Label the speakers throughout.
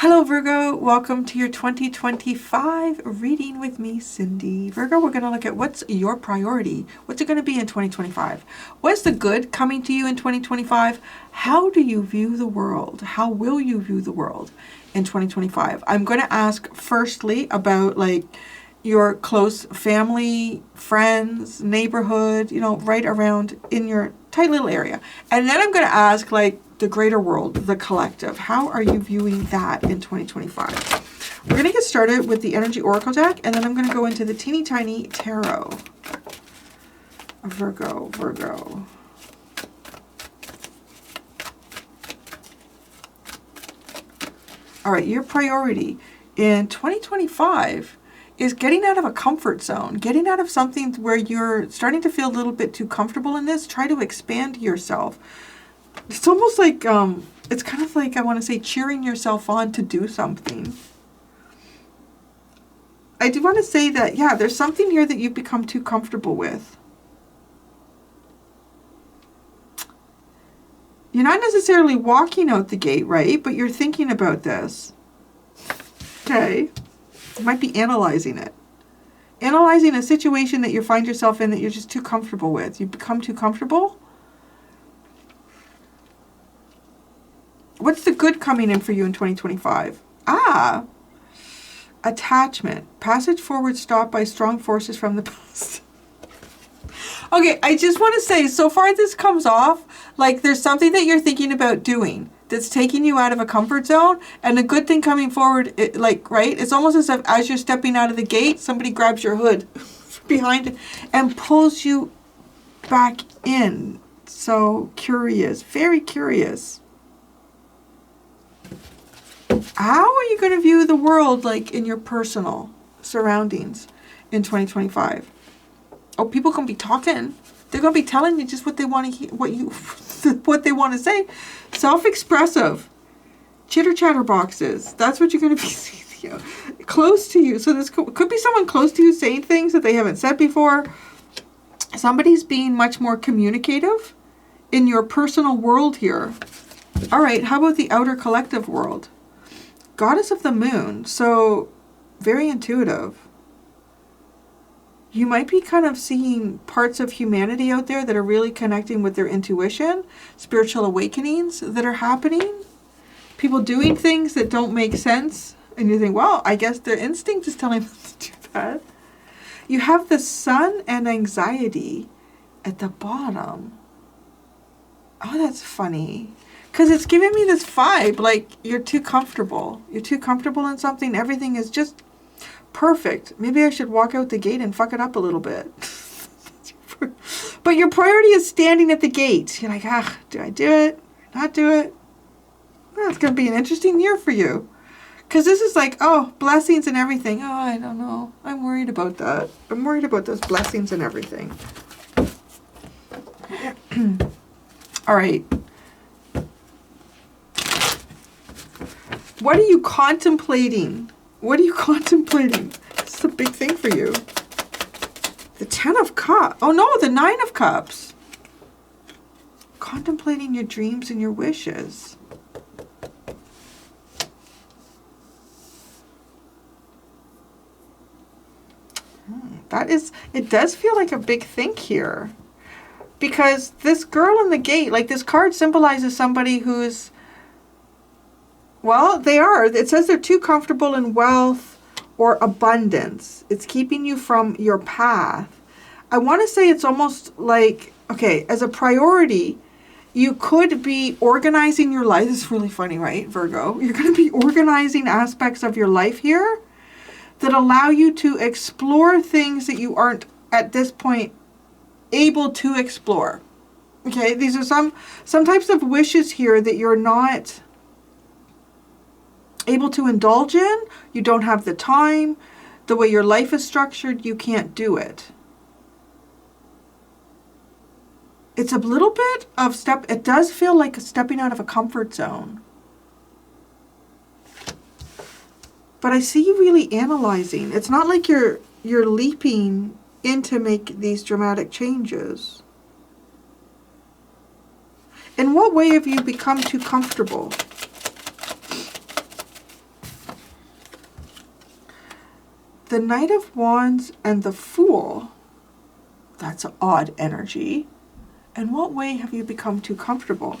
Speaker 1: Hello Virgo, welcome to your 2025 reading with me, Cindy. Virgo, we're going to look at what's your priority. What's it going to be in 2025? What's the good coming to you in 2025? How do you view the world? How will you view the world in 2025? I'm going to ask firstly about like your close family, friends, neighborhood, right around in your tight little area. And then I'm going to ask like the greater world, the collective. How are you viewing that in 2025? We're going to get started with the Energy Oracle deck, and then I'm going to go into the teeny tiny tarot. Virgo. All right, your priority in 2025 is getting out of a comfort zone, getting out of something where you're starting to feel a little bit too comfortable in this. Try to expand yourself. It's almost like, it's kind of like, I want to say, cheering yourself on to do something. I do want to say that, yeah, there's something here that you've become too comfortable with. You're not necessarily walking out the gate, right? But you're thinking about this. Okay. You might be analyzing it. Analyzing a situation that you find yourself in that you're just too comfortable with. You've become too comfortable. What's the good coming in for you in 2025? Attachment. Passage forward stopped by strong forces from the past. Okay, I just want to say, so far this comes off like there's something that you're thinking about doing that's taking you out of a comfort zone, and a good thing coming forward, right? It's almost as if as you're stepping out of the gate, somebody grabs your hood behind it and pulls you back in. So curious, very curious. How are you going to view the world like in your personal surroundings in 2025? Oh, people can be talking. They're going to be telling you just what they want to hear, what they want to say. Self-expressive. Chitter-chatter boxes. That's what you're going to be seeing. Close to you. So this could be someone close to you saying things that they haven't said before. Somebody's being much more communicative in your personal world here. All right, how about the outer collective world? Goddess of the moon. So very intuitive. You might be kind of seeing parts of humanity out there that are really connecting with their intuition, spiritual awakenings that are happening, people doing things that don't make sense, and you think, well, I guess their instinct is telling them to do that. You have the sun and anxiety at the bottom. Oh, that's funny. Because it's giving me this vibe like you're too comfortable. You're too comfortable in something. Everything is just perfect. Maybe I should walk out the gate and fuck it up a little bit. But your priority is standing at the gate. You're like, do I do it? Not do it? Well, it's going to be an interesting year for you. Because this is like, oh, blessings and everything. Oh, I don't know. I'm worried about that. I'm worried about those blessings and everything. All right. What are you contemplating? What are you contemplating? This is a big thing for you. The 10 of Cups. Oh no, the 9 of Cups. Contemplating your dreams and your wishes. It does feel like a big thing here. Because this girl in the gate, like this card symbolizes somebody who's, well, they are. It says they're too comfortable in wealth or abundance. It's keeping you from your path. I want to say it's almost like, okay, as a priority, you could be organizing your life. This is really funny, right, Virgo? You're going to be organizing aspects of your life here that allow you to explore things that you aren't at this point able to explore. Okay, these are some types of wishes here that you're not able to indulge in. You don't have the time. The way your life is structured, you can't do it. It's a little bit of it does feel like stepping out of a comfort zone. But I see you really analyzing. It's not like you're leaping in to make these dramatic changes. In what way have you become too comfortable? the Knight of Wands and the Fool. That's an odd energy. In what way have you become too comfortable?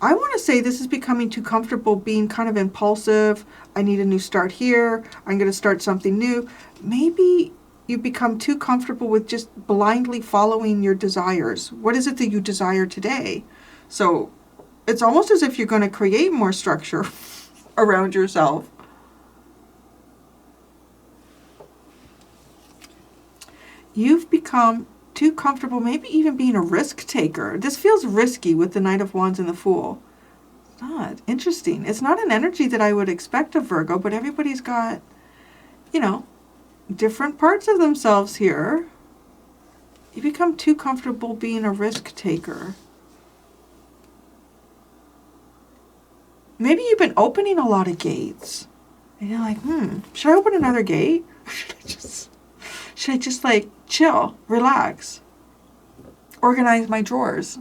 Speaker 1: I want to say this is becoming too comfortable, being kind of impulsive. I need a new start here. I'm going to start something new. Maybe you become too comfortable with just blindly following your desires. What is it that you desire today? So it's almost as if you're going to create more structure around yourself. You've become too comfortable, maybe even being a risk taker. This feels risky with the Knight of Wands and the Fool. It's not. Interesting. It's not an energy that I would expect of Virgo, but everybody's got, you know, different parts of themselves here. You become too comfortable being a risk taker. Maybe you've been opening a lot of gates. And you're like, should I open another gate? Should I just like chill, relax, organize my drawers?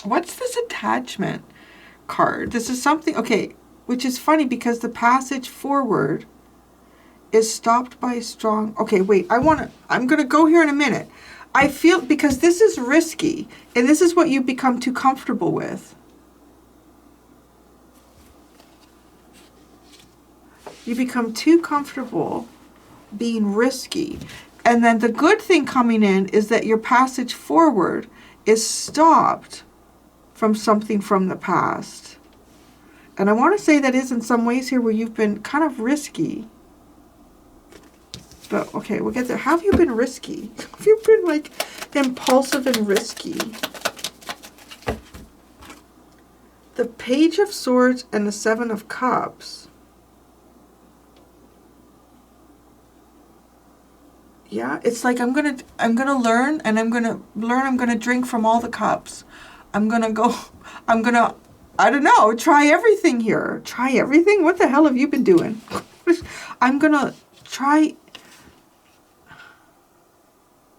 Speaker 1: What's this attachment card? This is something, okay, which is funny because the passage forward is stopped by strong, okay, wait, I'm going to go here in a minute. I feel, because this is risky, and this is what you become too comfortable with. You become too comfortable being risky. And then the good thing coming in is that your passage forward is stopped from something from the past. And I want to say that is in some ways here where you've been kind of risky. But okay, we'll get there. How have you been risky? Have you been like impulsive and risky? The Page of Swords and the Seven of Cups. Yeah, it's like I'm gonna learn, and I'm gonna drink from all the cups. I don't know, try everything here. Try everything? What the hell have you been doing? I'm gonna try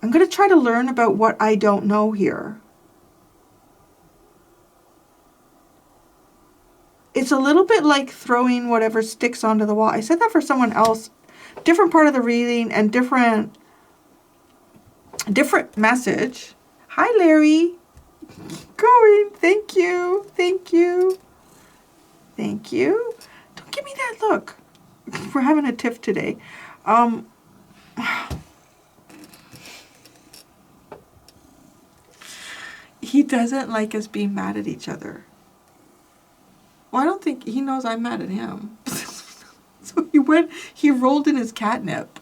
Speaker 1: to learn about what I don't know here. It's a little bit like throwing whatever sticks onto the wall. I said that for someone else. Different part of the reading and different message. Hi, Larry. Going. Thank you. Thank you. Thank you. Don't give me that look. We're having a tiff today. He doesn't like us being mad at each other. Well, I don't think he knows I'm mad at him. So he rolled in his catnip.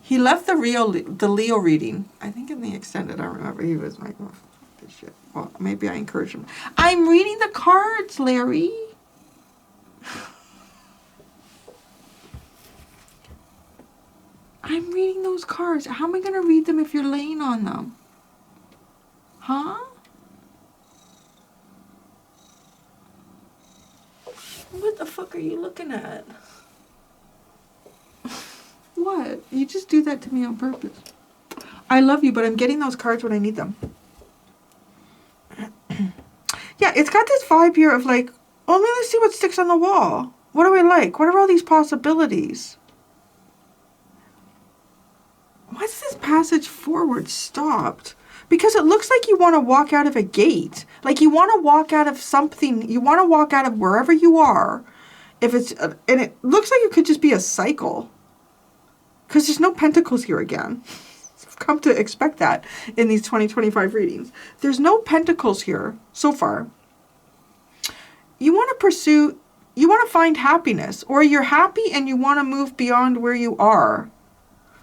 Speaker 1: He left the Leo reading. I think in the extended, I remember he was like, oh, fuck this shit. Well, maybe I encouraged him. I'm reading the cards, Larry. I'm reading those cards. How am I going to read them if you're laying on them? Huh? What the fuck are you looking at? What? You just do that to me on purpose. I love you, but I'm getting those cards when I need them. Yeah, it's got this vibe here of like, oh, let's see what sticks on the wall. What do I like? What are all these possibilities? What's this passage forward stopped? Because it looks like you want to walk out of a gate. Like you want to walk out of something. You want to walk out of wherever you are. If it's, and it looks like it could just be a cycle. Because there's no pentacles here again. I've come to expect that in these 2025 readings. There's no pentacles here so far. You want to pursue, you want to find happiness. Or you're happy and you want to move beyond where you are.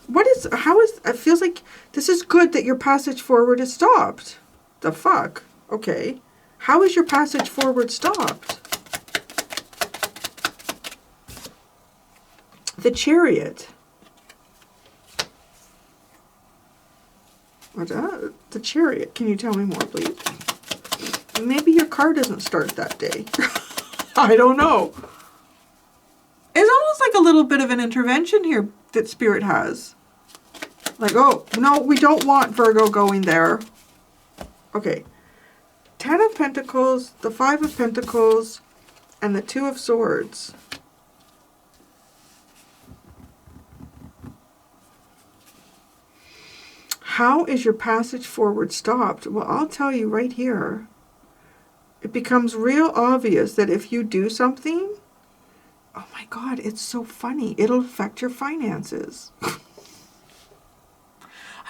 Speaker 1: It feels like this is good that your passage forward is stopped. The fuck? Okay. How is your passage forward stopped? The Chariot. What's that? The Chariot. Can you tell me more, please? Maybe your car doesn't start that day. I don't know. It's almost like a little bit of an intervention here that Spirit has. Like, oh, no, we don't want Virgo going there. Okay. 10 of Pentacles, the 5 of Pentacles, and the 2 of Swords. How is your passage forward stopped? Well, I'll tell you right here. It becomes real obvious that if you do something, oh my God, it's so funny. It'll affect your finances. I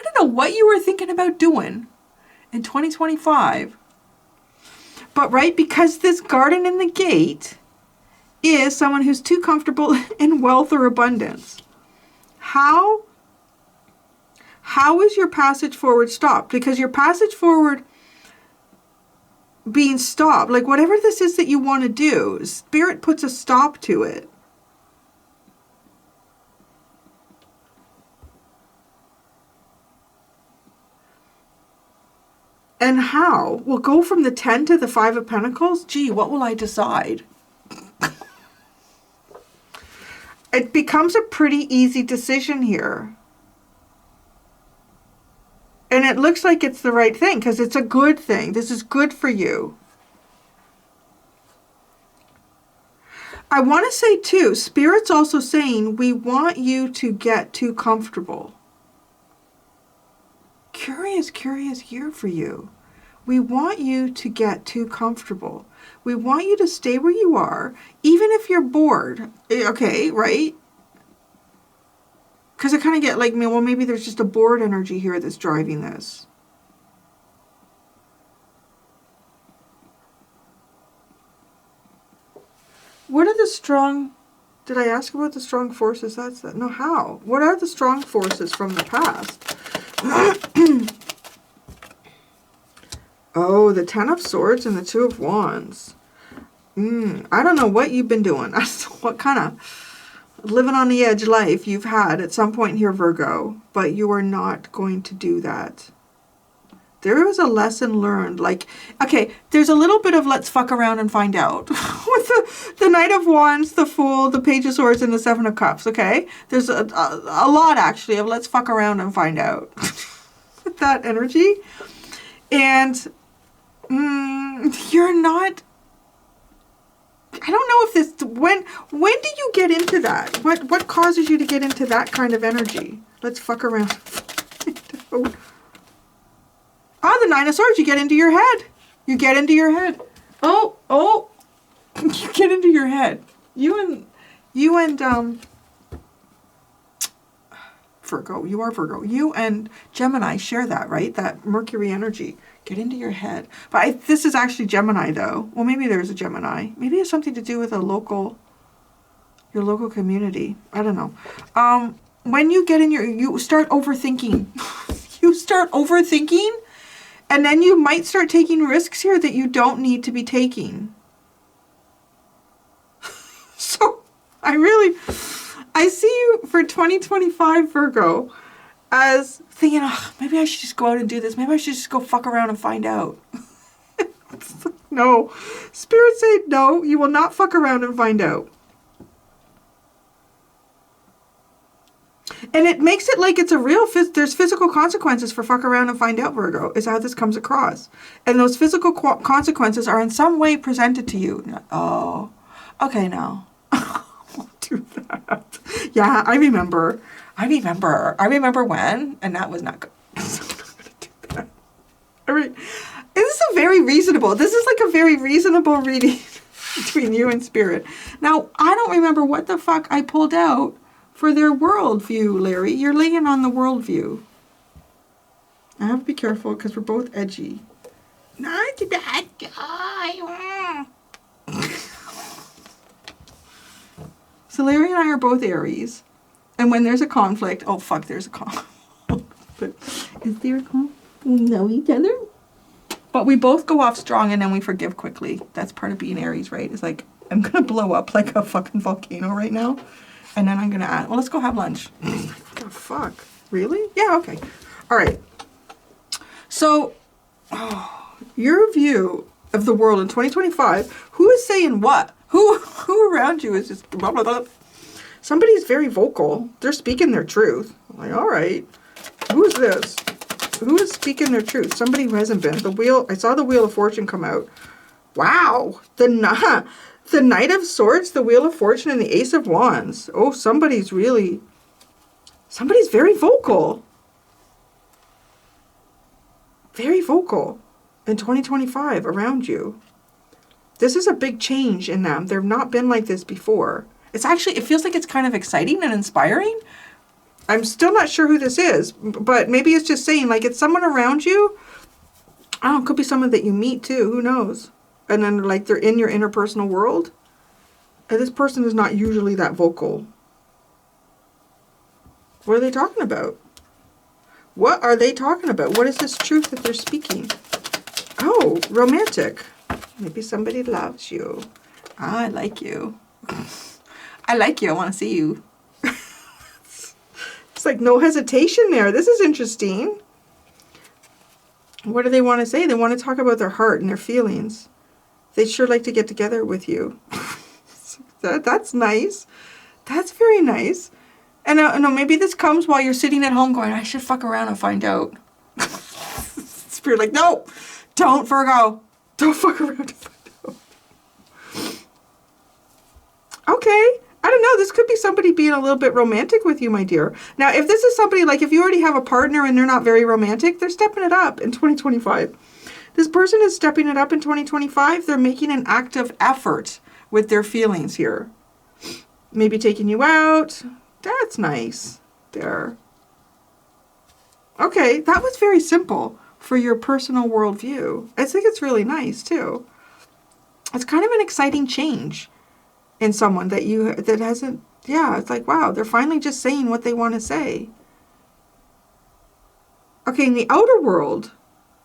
Speaker 1: don't know what you were thinking about doing in 2025. But right, because this garden in the gate is someone who's too comfortable in wealth or abundance. How is your passage forward stopped? Because your passage forward being stopped, like whatever this is that you want to do, Spirit puts a stop to it. And how? We'll go from the 10 to the 5 of Pentacles. Gee, what will I decide? It becomes a pretty easy decision here. And it looks like it's the right thing because it's a good thing. This is good for you. I want to say too, Spirit's also saying we want you to get too comfortable. Curious year for you. We want you to get too comfortable. We want you to stay where you are, even if you're bored. Okay, right? Because I kind of get like, well, maybe there's just a bored energy here that's driving this. What are the strong... Did I ask about the strong forces? That's that. No, how? What are the strong forces from the past? Oh, the 10 of Swords and the 2 of Wands. I don't know what you've been doing. What kind of living on the edge life you've had at some point here, Virgo. But you are not going to do that. There is a lesson learned. Like, okay, there's a little bit of let's fuck around and find out. With the Knight of Wands, the Fool, the Page of Swords, and the 7 of Cups, okay? There's a lot, actually, of let's fuck around and find out. With that energy. And you're not... I don't know if this... When do you get into that? What causes you to get into that kind of energy? Let's fuck around. The 9 of Swords, you get into your head. You get into your head. Oh. You get into your head. You and Virgo. You are Virgo. You and Gemini share that, right? That Mercury energy. Get into your head. But this is actually Gemini, though. Well, maybe there's a Gemini. Maybe it's something to do with your local community. I don't know. When you get in you start overthinking. You start overthinking, and then you might start taking risks here that you don't need to be taking. So, I see you for 2025, Virgo, as thinking, maybe I should just go out and do this. Maybe I should just go fuck around and find out. No. Spirit said, no, you will not fuck around and find out. And it makes it like it's a real, there's physical consequences for fuck around and find out, Virgo, is how this comes across. And those physical consequences are in some way presented to you. Oh, okay, now. I'll do that. Yeah, I remember when, and that was not good. I'm not going to do that. This is like a very reasonable reading between you and Spirit. Now, I don't remember what the fuck I pulled out for their worldview, Larry. You're laying on the worldview. I have to be careful because we're both edgy. Not that guy. So Larry and I are both Aries. And when there's a conflict, oh fuck, there's a conflict. But is there a conflict? We know each other. But we both go off strong and then we forgive quickly. That's part of being Aries, right? It's like, I'm going to blow up like a fucking volcano right now. And then I'm going to add, well, let's go have lunch. What the fuck? Really? Yeah, okay. All right. So, your view of the world in 2025, who is saying what? Who around you is just blah, blah, blah. Somebody's very vocal. They're speaking their truth. I'm like, all right. Who is this? Who is speaking their truth? Somebody who hasn't been. I saw the Wheel of Fortune come out. Wow. The Knight of Swords, the Wheel of Fortune, and the Ace of Wands. Oh, somebody's very vocal. Very vocal in 2025 around you. This is a big change in them. They've not been like this before. It's actually, it feels like it's kind of exciting and inspiring. I'm still not sure who this is, but maybe it's just saying, like, it's someone around you. I don't know, it could be someone that you meet too, who knows? And then, like, they're in your interpersonal world. And this person is not usually that vocal. What are they talking about? What are they talking about? What is this truth that they're speaking? Oh, romantic. Maybe somebody loves you. I like you. I like you. I want to see you. It's like no hesitation there. This is interesting. What do they want to say? They want to talk about their heart and their feelings. They'd sure like to get together with you. That's nice. That's very nice. And no, maybe this comes while you're sitting at home going, I should fuck around and find out. Spirit like, no, don't, Virgo. Don't fuck around and find out. Okay. I don't know. This could be somebody being a little bit romantic with you, my dear. Now, if this is somebody, like, if you already have a partner and they're not very romantic, they're stepping it up in 2025. This person is stepping it up in 2025. They're making an active effort with their feelings here. Maybe taking you out. That's nice. There. Okay, that was very simple for your personal worldview. I think it's really nice, too. It's kind of an exciting change in someone that hasn't, yeah, it's like, wow, they're finally just saying what they want to say. Okay, in the outer world,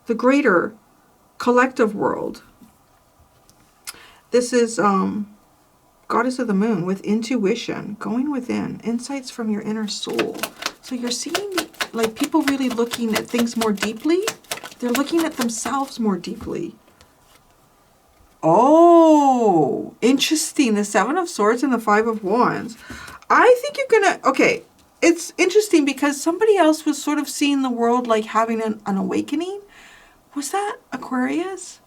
Speaker 1: the greater collective world, this is Goddess of the Moon with intuition, going within, insights from your inner soul. So you're seeing, like, people really looking at things more deeply. They're looking at themselves more deeply. Oh, interesting. The Seven of Swords and the Five of Wands. I think you're going to... Okay, it's interesting because somebody else was sort of seeing the world like having an awakening. Was that Aquarius?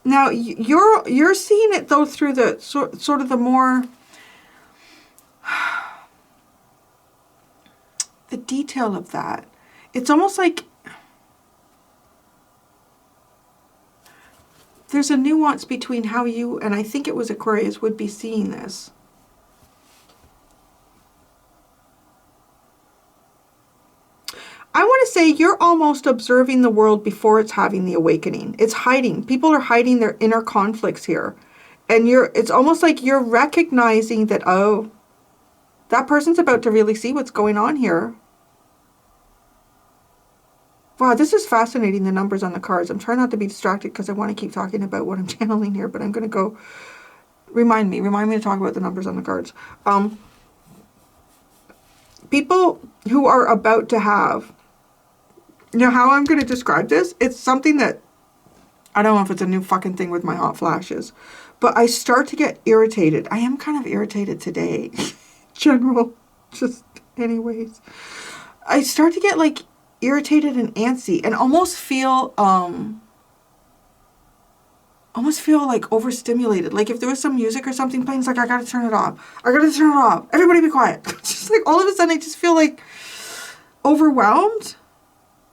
Speaker 1: Now, you're seeing it, though, through the sort of the more... the detail of that. It's almost like... there's a nuance between how you, and I think it was Aquarius, would be seeing this. I want to say you're almost observing the world before it's having the awakening. It's hiding. People are hiding their inner conflicts here. And it's almost like you're recognizing that, oh, that person's about to really see what's going on here. Wow, this is fascinating, the numbers on the cards. I'm trying not to be distracted because I want to keep talking about what I'm channeling here, but I'm going to go... Remind me to talk about the numbers on the cards. People who are about to have... You know how I'm going to describe this? It's something that... I don't know if it's a new fucking thing with my hot flashes, but I start to get irritated. I am kind of irritated today. General. Just anyways. I start to get, like, irritated and antsy and almost feel like overstimulated. Like if there was some music or something playing, it's like, I gotta turn it off. I gotta turn it off. Everybody be quiet. Just like all of a sudden I just feel like overwhelmed.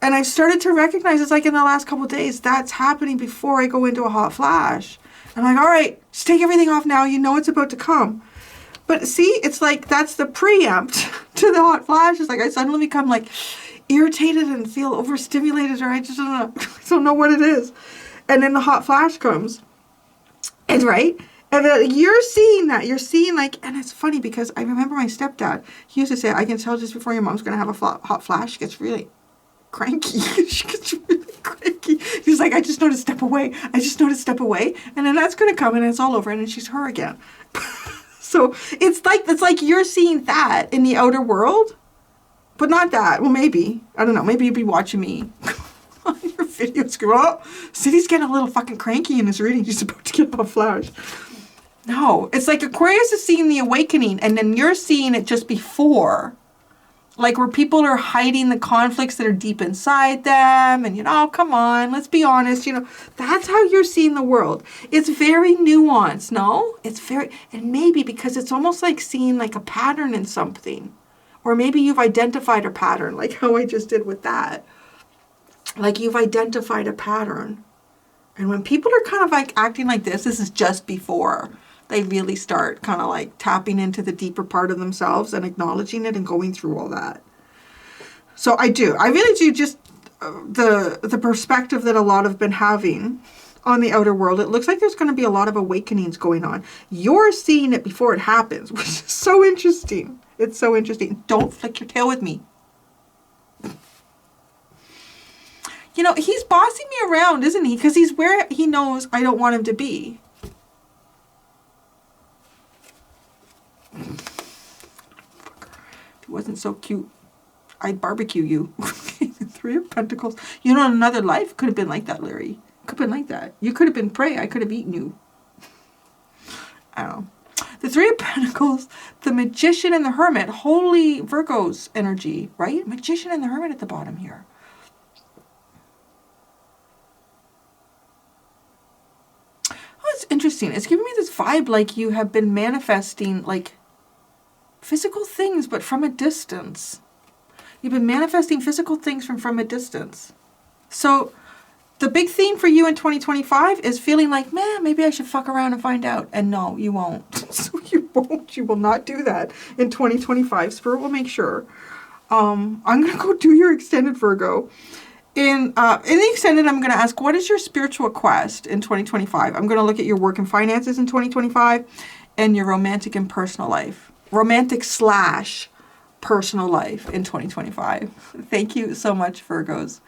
Speaker 1: And I've started to recognize, it's like in the last couple of days, that's happening before I go into a hot flash. I'm like, all right, just take everything off now. You know it's about to come. But see, it's like that's the preempt to the hot flash. It's like I suddenly become like irritated and feel overstimulated, or I just don't know. I don't know what it is. And then the hot flash comes. And right? And then you're seeing that. You're seeing like, and it's funny because I remember my stepdad, he used to say, I can tell just before your mom's going to have a hot flash. She gets really cranky. She gets really cranky. He's like, I just know to step away. I just know to step away. And then that's going to come and it's all over and then she's her again. So it's like you're seeing that in the outer world. But not that. Well, maybe. I don't know. Maybe you'd be watching me on your videos. Go, oh, City's getting a little fucking cranky in his reading. He's about to get a flash. No. It's like Aquarius is seeing the awakening, and then you're seeing it just before. Like where people are hiding the conflicts that are deep inside them. And, oh, come on. Let's be honest. That's how you're seeing the world. It's very nuanced, no? It's very... And maybe because it's almost like seeing like a pattern in something. Or maybe you've identified a pattern, like how I just did with that. Like you've identified a pattern. And when people are kind of like acting like this is just before they really start kind of like tapping into the deeper part of themselves and acknowledging it and going through all that. So I really do just the perspective that a lot have been having on the outer world. It looks like there's going to be a lot of awakenings going on. You're seeing it before it happens, which is so interesting. It's so interesting. Don't flick your tail with me. You know, he's bossing me around, isn't he? Because he's where he knows I don't want him to be. If he wasn't so cute, I'd barbecue you. Three of Pentacles. You know, in another life could have been like that, Larry. Could have been like that. You could have been prey. I could have eaten you. I don't know. The Three of Pentacles, the Magician and the Hermit. Holy Virgo's energy, right? Magician and the Hermit at the bottom here. It's interesting. It's giving me this vibe like you have been manifesting like physical things, but from a distance. You've been manifesting physical things from a distance. So the big theme for you in 2025 is feeling like, man, maybe I should fuck around and find out. And no, you won't. So you won't. You will not do that in 2025. Spirit will make sure. I'm going to go do your extended, Virgo. In the extended, I'm going to ask, what is your spiritual quest in 2025? I'm going to look at your work and finances in 2025 and your romantic and personal life. Romantic / personal life in 2025. Thank you so much, Virgos.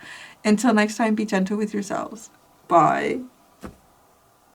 Speaker 1: Until next time, be gentle with yourselves. Bye.